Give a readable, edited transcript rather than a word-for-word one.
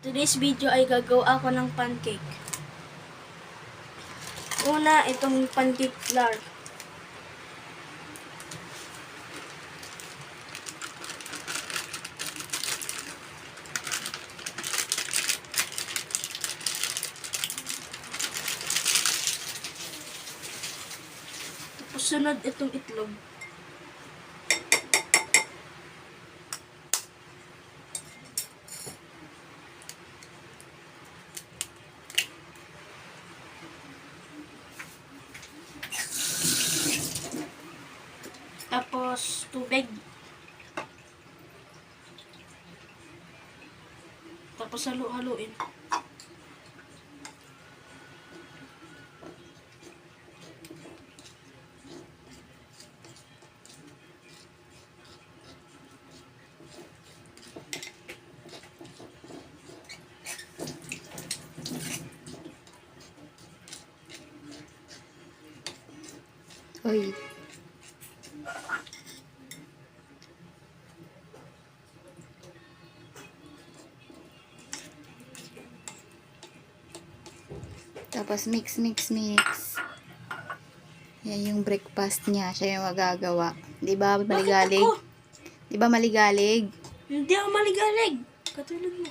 Today's video ay gagawa ako ng pancake. Una, itong pancake flour. Tapos sunod itong itlog. Tapos, tubig. Tapos, halu-haluin. Uy. Tapos mix. Yan yung breakfast niya. Siya yung magagawa. Di ba maligalig? Di ba maligalig? Hindi ako maligalig. Katulad mo.